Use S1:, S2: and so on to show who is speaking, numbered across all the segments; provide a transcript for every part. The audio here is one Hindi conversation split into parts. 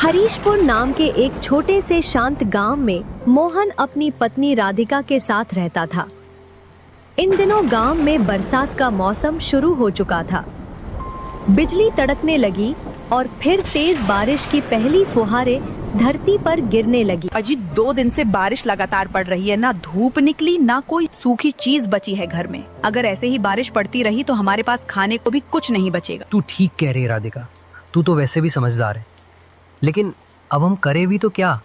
S1: हरीशपुर नाम के एक छोटे से शांत गांव में मोहन अपनी पत्नी राधिका के साथ रहता था। इन दिनों गांव में बरसात का मौसम शुरू हो चुका था। बिजली तड़कने लगी और फिर तेज बारिश की पहली फुहारें धरती पर गिरने लगी।
S2: अजी 2 दिन से बारिश लगातार पड़ रही है, ना धूप निकली ना कोई सूखी चीज बची है घर में। अगर ऐसे ही बारिश पड़ती रही तो हमारे पास खाने को भी कुछ नहीं बचेगा।
S3: तू ठीक कह रही है राधिका, तू तो वैसे भी समझदार है, लेकिन अब हम करें भी तो क्या?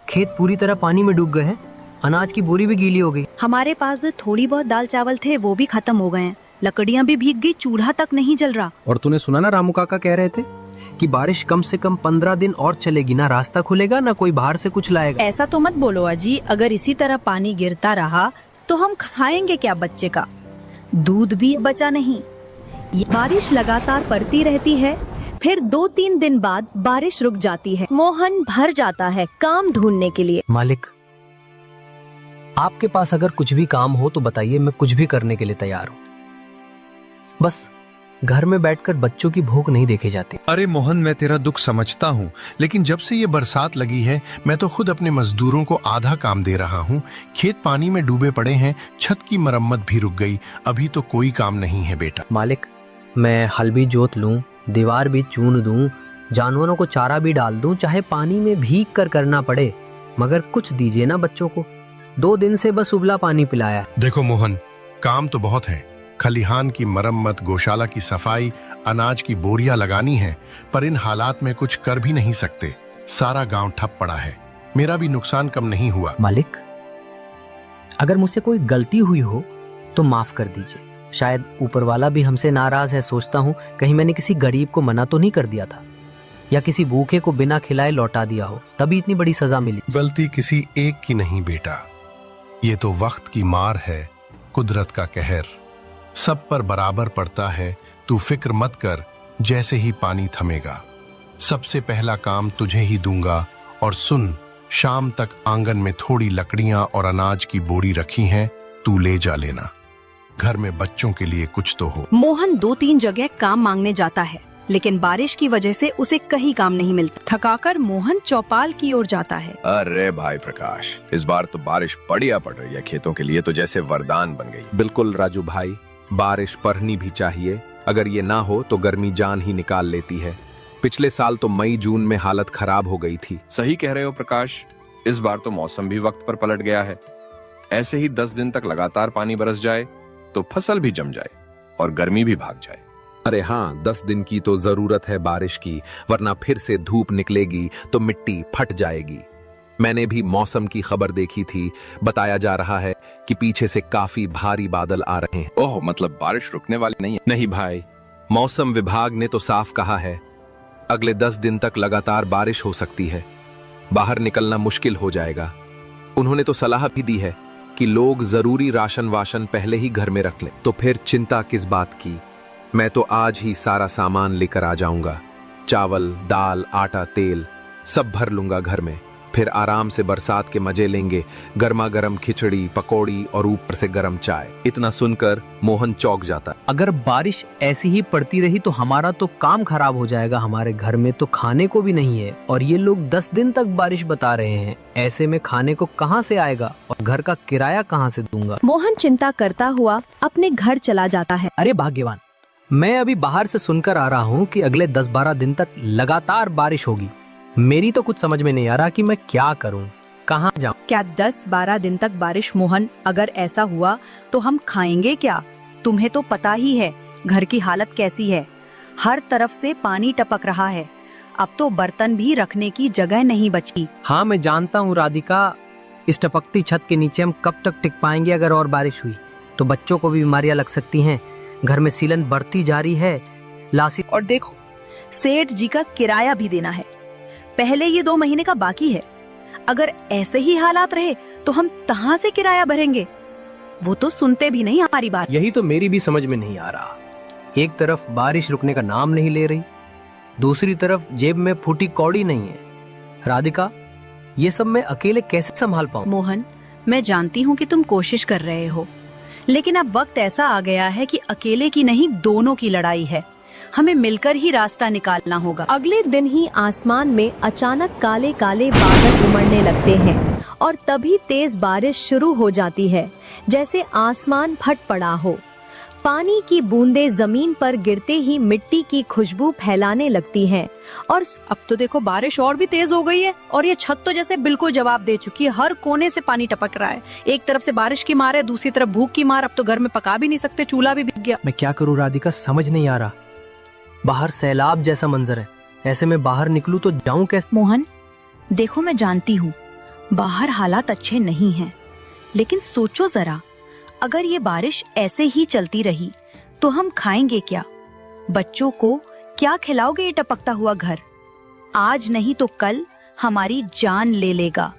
S3: खेत पूरी तरह पानी में डूब गए हैं, अनाज की बोरी भी गीली हो गई।
S2: हमारे पास जो थोड़ी बहुत दाल चावल थे वो भी खत्म हो गए हैं, लकड़ियाँ भी भीग गई, चूल्हा तक नहीं जल रहा।
S3: और तूने सुना ना, रामू काका कह रहे थे कि बारिश कम से कम 15 दिन और चलेगी, ना रास्ता खुलेगा ना कोई बाहर से कुछ लाएगा।
S2: ऐसा तो मत बोलो अजी, अगर इसी तरह पानी गिरता रहा तो हम खाएंगे क्या? बच्चे का दूध भी बचा नहीं।
S1: बारिश लगातार पड़ती रहती है, फिर 2-3 दिन बाद बारिश रुक जाती है। मोहन भर जाता है काम ढूंढने के लिए।
S3: मालिक, आपके पास अगर कुछ भी काम हो तो बताइए, मैं कुछ भी करने के लिए तैयार हूँ। बस घर में बैठकर बच्चों की भूख नहीं देखी जाती।
S4: अरे मोहन, मैं तेरा दुख समझता हूँ, लेकिन जब से ये बरसात लगी है मैं तो खुद अपने मजदूरों को आधा काम दे रहा हूँ। खेत पानी में डूबे पड़े हैं, छत की मरम्मत भी रुक गई, अभी तो कोई काम नहीं है बेटा।
S3: मालिक, मैं हल भी जोत लूं, दीवार भी चून दूं, जानवरों को चारा भी डाल दूं, चाहे पानी में भीग कर करना पड़े, मगर कुछ दीजिए ना बच्चों को। 2 दिन से बस उबला पानी पिलाया।
S4: देखो मोहन, काम तो बहुत है, खलिहान की मरम्मत, गौशाला की सफाई, अनाज की बोरियां लगानी है, पर इन हालात में कुछ कर भी नहीं सकते। सारा गांव ठप पड़ा है, मेरा भी नुकसान कम नहीं हुआ।
S3: मालिक, अगर मुझसे कोई गलती हुई हो तो माफ कर दीजिए। शायद ऊपर वाला भी हमसे नाराज है। सोचता हूँ कहीं मैंने किसी गरीब को मना तो नहीं कर दिया था, या किसी भूखे को बिना खिलाए लौटा दिया हो, तभी इतनी बड़ी सजा मिली।
S4: गलती किसी एक की नहीं बेटा, ये तो वक्त की मार है, कुदरत का कहर सब पर बराबर पड़ता है। तू फिक्र मत कर, जैसे ही पानी थमेगा सबसे पहला काम तुझे ही दूंगा। और सुन, शाम तक आंगन में थोड़ी लकड़ियां और अनाज की बोरी रखी हैं, तू ले जा लेना। घर में बच्चों के लिए कुछ तो हो।
S2: मोहन 2-3 जगह काम मांगने जाता है, लेकिन बारिश की वजह से उसे कहीं काम नहीं मिलता। थकाकर मोहन चौपाल की ओर जाता है।
S5: अरे भाई प्रकाश, इस बार तो बारिश बढ़िया पड़ रही है, खेतों के लिए तो जैसे वरदान बन गई।
S6: बिल्कुल राजू भाई, बारिश पड़नी भी चाहिए, अगर ये ना हो तो गर्मी जान ही निकाल लेती है। पिछले साल तो मई जून में हालत खराब हो गई थी।
S5: सही कह रहे हो प्रकाश, इस बार तो मौसम भी वक्त पर पलट गया है। ऐसे ही 10 दिन तक लगातार पानी बरस जाए तो फसल भी जम जाए और गर्मी भी भाग जाए।
S6: अरे हाँ, 10 दिन की तो जरूरत है बारिश की, वरना फिर से धूप निकलेगी तो मिट्टी फट जाएगी। मैंने भी मौसम की खबर देखी थी, बताया जा रहा है कि पीछे से काफी भारी बादल आ रहे हैं।
S5: ओह, मतलब बारिश रुकने वाली नहीं है?
S6: नहीं भाई, मौसम विभाग ने तो साफ कहा है अगले 10 दिन तक लगातार बारिश हो सकती है, बाहर निकलना मुश्किल हो जाएगा। उन्होंने तो सलाह भी दी है कि लोग जरूरी राशन वाशन पहले ही घर में रख लें। तो फिर चिंता किस बात की, मैं तो आज ही सारा सामान लेकर आ जाऊंगा। चावल, दाल, आटा, तेल सब भर लूंगा घर में, फिर आराम से बरसात के मजे लेंगे। गर्मा गर्म खिचड़ी, पकौड़ी और ऊपर से गर्म चाय। इतना सुनकर मोहन चौंक जाता।
S3: अगर बारिश ऐसी ही पड़ती रही तो हमारा तो काम खराब हो जाएगा, हमारे घर में तो खाने को भी नहीं है, और ये लोग 10 दिन तक बारिश बता रहे हैं। ऐसे में खाने को कहाँ से आएगा और घर का किराया कहाँ से दूंगा?
S1: मोहन चिंता करता हुआ अपने घर चला जाता है।
S3: अरे भाग्यवान, मैं अभी बाहर से सुनकर आ रहा हूँ कि अगले 10-12 दिन तक लगातार बारिश होगी। मेरी तो कुछ समझ में नहीं आ रहा कि मैं क्या करूं, कहां जाऊं।
S2: क्या 10-12 दिन तक बारिश? मोहन, अगर ऐसा हुआ तो हम खाएंगे क्या? तुम्हें तो पता ही है घर की हालत कैसी है, हर तरफ से पानी टपक रहा है। अब तो बर्तन भी रखने की जगह नहीं बची।
S3: हाँ, मैं जानता हूँ राधिका, इस टपकती छत के नीचे हम कब तक टिक पाएंगे? अगर और बारिश हुई तो बच्चों को भी बीमारियां लग सकती हैं, घर में सीलन बढ़ती जा रही है। लासी,
S2: और देखो, सेठ जी का किराया भी देना है, पहले ये 2 महीने का बाकी है। अगर ऐसे ही हालात रहे तो हम कहां से किराया भरेंगे? वो तो सुनते भी नहीं हमारी बात।
S3: यही तो मेरी भी समझ में नहीं आ रहा। एक तरफ बारिश रुकने का नाम नहीं ले रही, दूसरी तरफ जेब में फूटी कौड़ी नहीं है। राधिका, ये सब मैं अकेले कैसे संभाल पाऊँ?
S2: मोहन, मैं जानती हूँ कि तुम कोशिश कर रहे हो, लेकिन अब वक्त ऐसा आ गया है कि अकेले की नहीं, दोनों की लड़ाई है। हमें मिलकर ही रास्ता निकालना होगा।
S1: अगले दिन ही आसमान में अचानक काले काले बादल उमड़ने लगते हैं और तभी तेज बारिश शुरू हो जाती है, जैसे आसमान फट पड़ा हो। पानी की बूंदें जमीन पर गिरते ही मिट्टी की खुशबू फैलाने लगती हैं और
S2: अब तो देखो बारिश और भी तेज हो गई है और ये छत तो जैसे बिल्कुल जवाब दे चुकी है। हर कोने से पानी टपक रहा है। एक तरफ से बारिश की मार है, दूसरी तरफ भूख की मार। अब तो घर में पका भी नहीं सकते, चूल्हा भी भीग गया।
S3: मैं क्या करूँ राधिका, समझ नहीं आ रहा। बाहर सैलाब जैसा मंजर है, ऐसे में बाहर निकलूं तो जाऊं कैसे?
S2: मोहन, देखो मैं जानती हूँ बाहर हालात अच्छे नहीं हैं, लेकिन सोचो जरा, अगर ये बारिश ऐसे ही चलती रही तो हम खाएंगे क्या? बच्चों को क्या खिलाओगे ये टपकता हुआ घर? आज नहीं तो कल हमारी जान ले लेगा।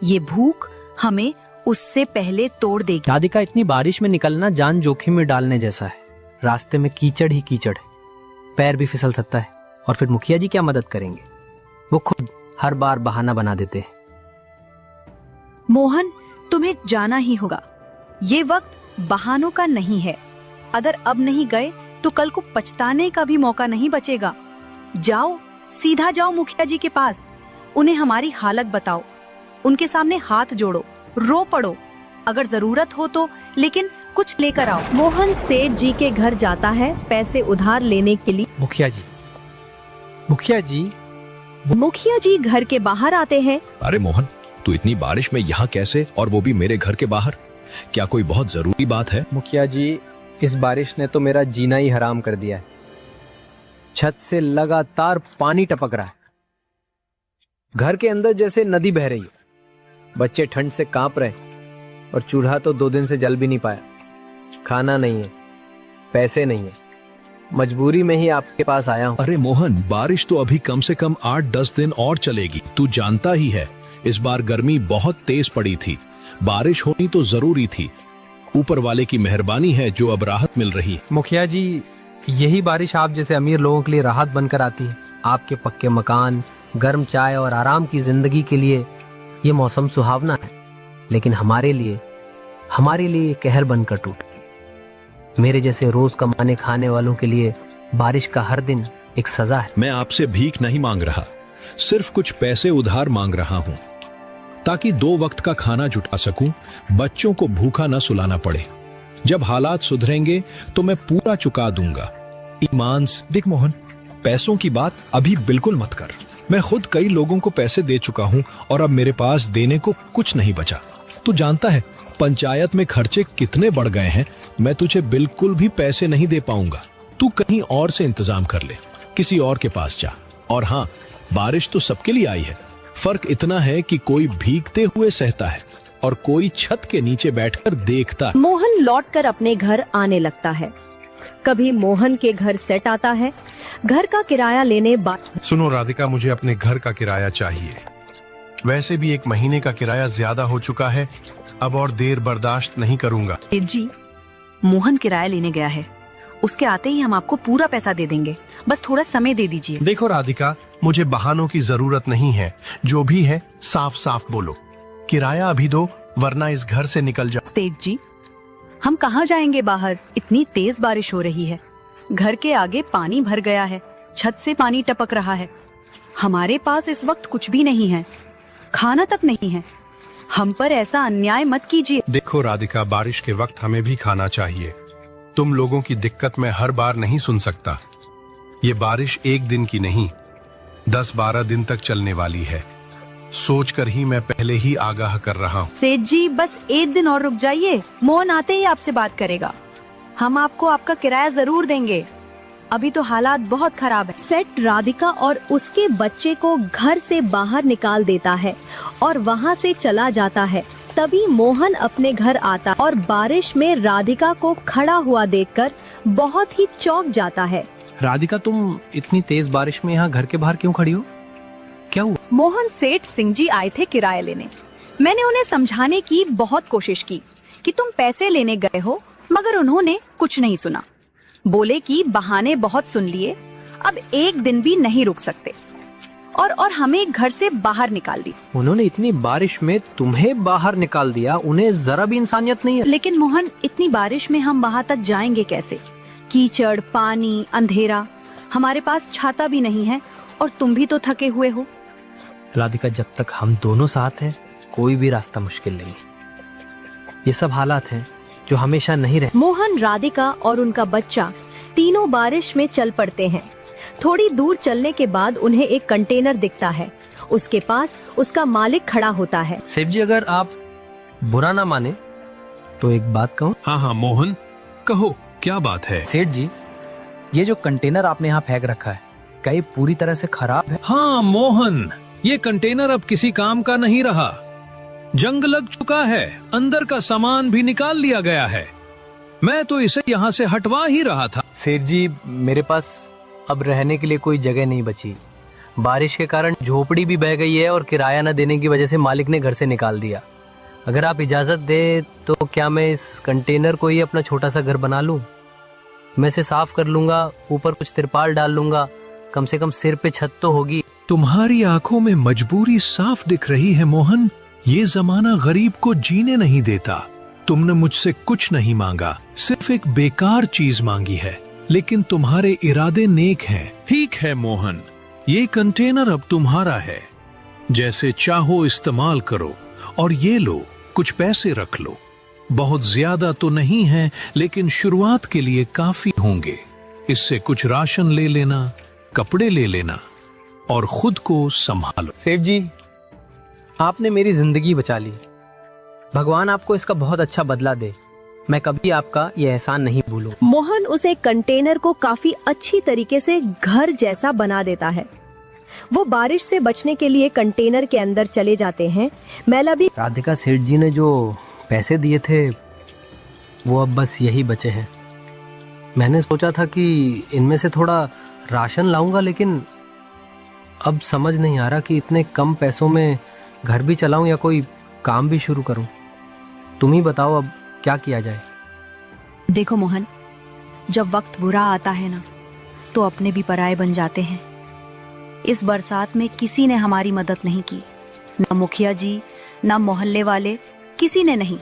S2: ये भूख हमें उससे पहले तोड़ देगी।
S3: राधिका, इतनी बारिश में निकलना जान जोखिम में डालने जैसा है। रास्ते में कीचड़ ही कीचड़ है, पैर भी फिसल सकता है। और फिर मुखिया जी क्या मदद करेंगे? वो खुद हर बार बहाना बना देते हैं।
S2: मोहन, तुम्हें जाना ही होगा। ये वक्त बहानों का नहीं है। अगर अब नहीं गए तो कल को पछताने का भी मौका नहीं बचेगा। जाओ, सीधा जाओ मुखिया जी के पास, उन्हें हमारी हालत बताओ, उनके सामने हाथ जोड़ो, रो पड़ो, अगर जरूरत हो तो, लेकिन कुछ लेकर आओ।
S1: मोहन सेठ जी के घर जाता है पैसे उधार लेने के लिए।
S3: मुखिया जी
S1: घर के बाहर आते हैं।
S7: अरे मोहन, तू इतनी बारिश में यहाँ कैसे, और वो भी मेरे घर के बाहर? क्या कोई बहुत जरूरी बात है?
S3: मुखिया जी, इस बारिश ने तो मेरा जीना ही हराम कर दिया है। छत से लगातार पानी टपक रहा है, घर के अंदर जैसे नदी बह रही है। बच्चे ठंड से कांप रहे और चूल्हा तो 2 दिन से जल भी नहीं पाया। खाना नहीं है, पैसे नहीं है, मजबूरी में ही आपके पास आया हूँ।
S7: अरे मोहन, बारिश तो अभी कम से कम 8-10 दिन और चलेगी। तू जानता ही है इस बार गर्मी बहुत तेज पड़ी थी। बारिश होनी तो जरूरी थी। ऊपर वाले की मेहरबानी है जो अब राहत मिल रही है।
S3: मुखिया जी, यही बारिश आप जैसे अमीर लोगों के लिए राहत बनकर आती है। आपके पक्के मकान, गर्म चाय और आराम की जिंदगी के लिए ये मौसम सुहावना है, लेकिन हमारे लिए ये कहर बनकर टूटती है। मेरे जैसे रोज कमाने खाने वालों के लिए बारिश का हर दिन एक सजा है।
S7: मैं आपसे भीख नहीं मांग रहा, सिर्फ कुछ पैसे उधार मांग रहा हूँ, ताकि 2 वक्त का खाना जुटा सकूं, बच्चों को भूखा न सुलाना पड़े। जब हालात सुधरेंगे तो मैं पूरा चुका दूंगा। ईमान से। देख मोहन, पैसों की बात अभी बिल्कुल मत कर। मैं खुद कई लोगों को पैसे दे चुका हूं और अब मेरे पास देने को कुछ नहीं बचा। तू जानता है पंचायत में खर्चे कितने बढ़ गए हैं। मैं तुझे बिल्कुल भी पैसे नहीं दे पाऊंगा। तू कहीं और से इंतजाम कर ले, किसी और के पास जा। और हाँ, बारिश तो सबके लिए आई है। फर्क इतना है कि कोई भीगते हुए सहता है और कोई छत के नीचे बैठकर देखता है।
S1: मोहन लौटकर अपने घर आने लगता है। कभी मोहन के घर सेट आता है, घर का किराया लेने
S4: सुनो राधिका, मुझे अपने घर का किराया चाहिए। वैसे भी 1 महीने का किराया ज्यादा हो चुका है, अब और देर बर्दाश्त नहीं करूंगा।
S2: सेठ जी, मोहन किराया लेने गया है, उसके आते ही हम आपको पूरा पैसा दे देंगे, बस थोड़ा समय दे दीजिए।
S4: देखो राधिका, मुझे बहानों की जरूरत नहीं है। जो भी है साफ साफ बोलो। किराया अभी दो, वरना इस घर से निकल जाओ।
S2: सेठ जी, हम कहाँ जाएंगे बाहर? इतनी तेज बारिश हो रही है, घर के आगे पानी भर गया है, छत से पानी टपक रहा है। हमारे पास इस वक्त कुछ भी नहीं है, खाना तक नहीं है। हम पर ऐसा अन्याय मत कीजिए।
S4: देखो राधिका, बारिश के वक्त हमें भी खाना चाहिए। तुम लोगों की दिक्कत मैं हर बार नहीं सुन सकता। ये बारिश 1 दिन की नहीं, 10-12 दिन तक चलने वाली है। सोचकर ही मैं पहले ही आगाह कर रहा हूँ।
S2: सेठ जी, बस 1 दिन और रुक जाइए, मोहन आते ही आपसे बात करेगा। हम आपको आपका किराया जरूर देंगे, अभी तो हालात बहुत खराब है।
S1: सेठ राधिका और उसके बच्चे को घर से बाहर निकाल देता है और वहाँ से चला जाता है। तभी मोहन अपने घर आता और बारिश में राधिका को खड़ा हुआ देखकर बहुत ही चौंक जाता है।
S3: राधिका, तुम इतनी तेज बारिश में यहाँ घर के बाहर क्यों खड़ी हो? क्या हुआ?
S2: मोहन सेठ सिंह जी आए थे किराया लेने। मैंने उन्हें समझाने की बहुत कोशिश की कि तुम पैसे लेने गए हो, मगर उन्होंने कुछ नहीं सुना। बोले कि बहाने बहुत सुन लिए, अब 1 दिन भी नहीं रुक सकते। और हमें घर से बाहर निकाल दी।
S3: उन्होंने इतनी बारिश में तुम्हें बाहर निकाल दिया, उन्हें जरा भी इंसानियत नहीं है।
S2: लेकिन मोहन, इतनी बारिश में हम वहाँ तक जाएंगे कैसे? कीचड़, पानी, अंधेरा, हमारे पास छाता भी नहीं है और तुम भी तो थके हुए हो।
S3: राधिका, जब तक हम दोनों साथ हैं कोई भी रास्ता मुश्किल नहीं। ये सब हालात हैं जो हमेशा नहीं रहे।
S1: मोहन, राधिका और उनका बच्चा तीनों बारिश में चल पड़ते हैं। थोड़ी दूर चलने के बाद उन्हें एक कंटेनर दिखता है। उसके पास उसका मालिक खड़ा होता है।
S3: सेठ जी, अगर आप बुरा ना माने तो एक बात कहूँ?
S7: हाँ हाँ मोहन, कहो क्या बात है?
S3: सेठ जी, ये जो कंटेनर आपने यहाँ फेंक रखा है, क्या ये पूरी तरह से खराब है?
S7: हाँ मोहन, ये कंटेनर अब किसी काम का नहीं रहा। जंग लग चुका है, अंदर का सामान भी निकाल लिया गया है। मैं तो इसे यहाँ से हटवा ही रहा था।
S3: सेठ जी, मेरे पास अब रहने के लिए कोई जगह नहीं बची। बारिश के कारण झोपड़ी भी बह गई है और किराया न देने की वजह से मालिक ने घर से निकाल दिया। अगर आप इजाजत दे तो क्या मैं इस कंटेनर को ही अपना छोटा सा घर बना लूं? मैं इसे साफ कर लूंगा, ऊपर कुछ तिरपाल डाल लूंगा, कम से कम सिर पे छत तो होगी।
S7: तुम्हारी आंखों में मजबूरी साफ दिख रही है मोहन। ये जमाना गरीब को जीने नहीं देता। तुमने मुझसे कुछ नहीं मांगा, सिर्फ एक बेकार चीज मांगी है, लेकिन तुम्हारे इरादे नेक हैं। ठीक है मोहन, ये कंटेनर अब तुम्हारा है, जैसे चाहो इस्तेमाल करो। और ये लो, कुछ पैसे रख लो। बहुत ज्यादा तो नहीं है, लेकिन शुरुआत के लिए काफी होंगे। इससे कुछ राशन ले लेना, कपड़े ले लेना और खुद को संभालो।
S3: सेठ जी, आपने मेरी जिंदगी बचा ली। भगवान आपको इसका बहुत अच्छा बदला दे। मैं कभी आपका ये एहसान नहीं भूलूं।
S1: मोहन उस एक कंटेनर को काफी अच्छी तरीके से घर जैसा बना देता है। वो बारिश से बचने के लिए कंटेनर के अंदर चले जाते हैं। मैला भी
S3: राधिका, सेठ जी ने जो पैसे दिए थे वो अब बस यही बचे हैं। मैंने सोचा था कि इनमें से थोड़ा राशन लाऊंगा, लेकिन अब समझ नहीं आ रहा कि इतने कम पैसों में घर भी चलाऊं या कोई काम भी शुरू करूं। तुम ही बताओ अब क्या किया जाए।
S2: देखो मोहन, जब वक्त बुरा आता है ना, तो अपने भी पराये बन जाते हैं। इस बरसात में किसी ने हमारी मदद नहीं की, ना मुखिया जी, ना मोहल्ले वाले, किसी ने नहीं।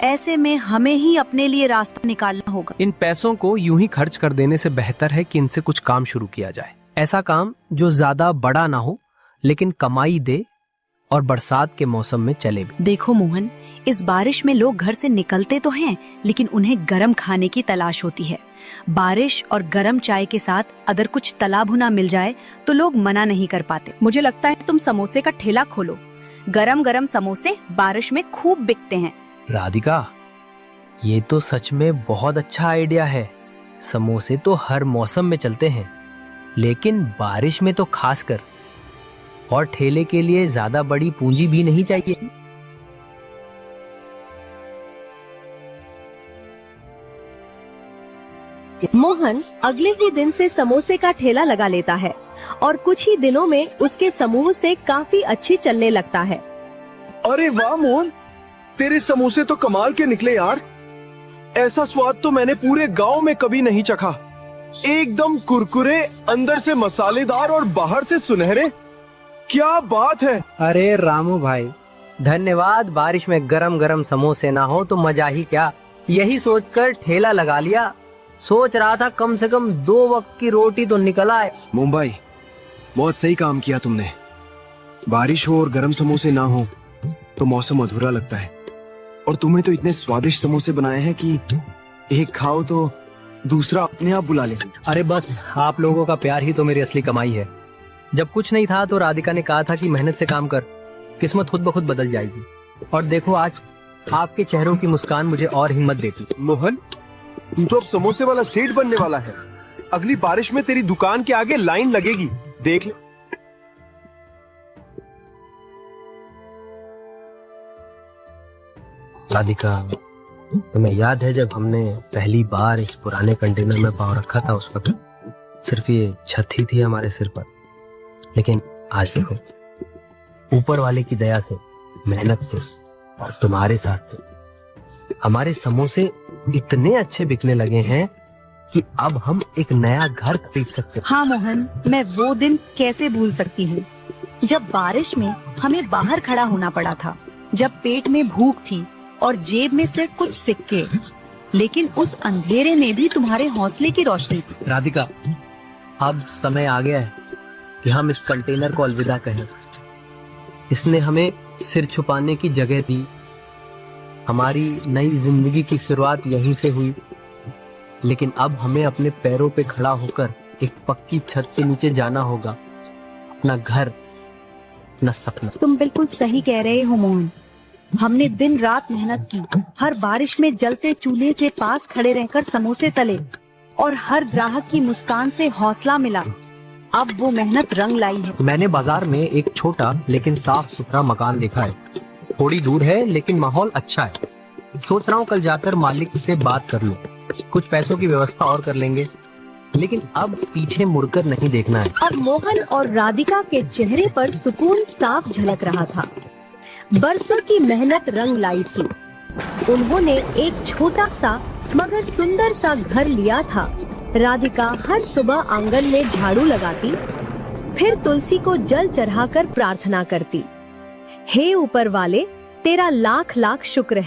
S2: ऐसे में हमें ही अपने लिए रास्ता निकालना होगा।
S3: इन पैसों को यूं ही खर्च कर देने से बेहतर है कि इनसे कुछ काम शुरू किया जाए। ऐसा काम जो ज्यादा बड़ा ना हो, लेकिन कमाई दे और बरसात के मौसम में चले भी।
S2: देखो मोहन, इस बारिश में लोग घर से निकलते तो हैं, लेकिन उन्हें गरम खाने की तलाश होती है। बारिश और गरम चाय के साथ अगर कुछ तला भुना मिल जाए तो लोग मना नहीं कर पाते। मुझे लगता है तुम समोसे का ठेला खोलो। गरम गरम समोसे बारिश में खूब बिकते हैं।
S3: राधिका, ये तो सच में बहुत अच्छा आइडिया है। समोसे तो हर मौसम में चलते हैं, लेकिन बारिश में तो खासकर। और ठेले के लिए ज्यादा बड़ी पूंजी भी नहीं चाहिए।
S1: मोहन अगले ही दिन से समोसे का ठेला लगा लेता है और कुछ ही दिनों में उसके समूह से काफी अच्छी चलने लगता है।
S8: अरे वाह मोहन, तेरे समोसे तो कमाल के निकले यार। ऐसा स्वाद तो मैंने पूरे गांव में कभी नहीं चखा। एकदम कुरकुरे, अंदर से मसालेदार और बाहर से सुनहरे। क्या बात है।
S3: अरे रामू भाई, धन्यवाद। बारिश में गरम गरम समोसे ना हो तो मजा ही क्या। यही सोचकर ठेला लगा लिया। सोच रहा था कम से कम 2 वक्त की रोटी तो निकल आए।
S8: मुंबई, बहुत सही काम किया तुमने। बारिश हो और गरम समोसे ना हो तो मौसम अधूरा लगता है। और तुम्हें तो इतने स्वादिष्ट समोसे बनाए हैं कि एक खाओ तो दूसरा अपने आप बुला ले।
S3: अरे बस, आप लोगों का प्यार ही तो मेरी असली कमाई है। जब कुछ नहीं था तो राधिका ने कहा था कि मेहनत से काम कर, किस्मत खुद ब खुद बदल जाएगी। और देखो आज आपके चेहरों की मुस्कान मुझे और हिम्मत देती।
S8: मोहन, तू तो अब समोसे वाला सेठ बनने वाला है। अगली बारिश में तेरी दुकान के आगे लाइन लगेगी, देख ले।
S3: राधिका, तुम्हें याद है जब हमने पहली बार इस पुराने कंटेनर में पाँव रखा था? उस वक्त सिर्फ ये छत ही थी हमारे सिर पर, लेकिन आज देखो, ऊपर वाले की दया से, मेहनत से और तुम्हारे साथ से हमारे समोसे इतने अच्छे बिकने लगे हैं कि अब हम एक नया घर खरीद सकते हैं।
S2: हाँ मोहन, मैं वो दिन कैसे भूल सकती हूँ जब बारिश में हमें बाहर खड़ा होना पड़ा था, जब पेट में भूख थी और जेब में सिर्फ कुछ सिक्के, लेकिन उस अंधेरे में भी तुम्हारे हौसले की रोशनी थी।
S3: राधिका, अब समय आ गया है कि हम इस कंटेनर को अलविदा कहें। इसने हमें सिर छुपाने की जगह दी। हमारी नई जिंदगी की शुरुआत यहीं से हुई, लेकिन अब हमें अपने पैरों पे खड़ा होकर एक पक्की छत के नीचे जाना होगा। अपना घर, अपना सपना।
S2: तुम बिल्कुल सही कह रहे हो मोहन। हमने दिन रात मेहनत की, हर बारिश में जलते चूल्हे के पास खड़े रहकर समोसे तले और हर ग्राहक की मुस्कान से हौसला मिला। अब वो मेहनत रंग लाई है।
S3: मैंने बाजार में एक छोटा लेकिन साफ सुथरा मकान देखा है। थोड़ी दूर है लेकिन माहौल अच्छा है। सोच रहा हूँ कल जाकर मालिक से बात कर लूं। कुछ पैसों की व्यवस्था और कर लेंगे, लेकिन अब पीछे मुड़कर नहीं देखना है।
S1: अब मोहन और राधिका के चेहरे पर सुकून साफ झलक रहा था। बरसों की मेहनत रंग लाई थी। उन्होंने एक छोटा सा मगर सुंदर सा घर लिया था। राधिका हर सुबह आंगन में झाड़ू लगाती, फिर तुलसी को जल चढ़ाकर प्रार्थना करती, हे ऊपर वाले, तेरा लाख लाख शुक्र है।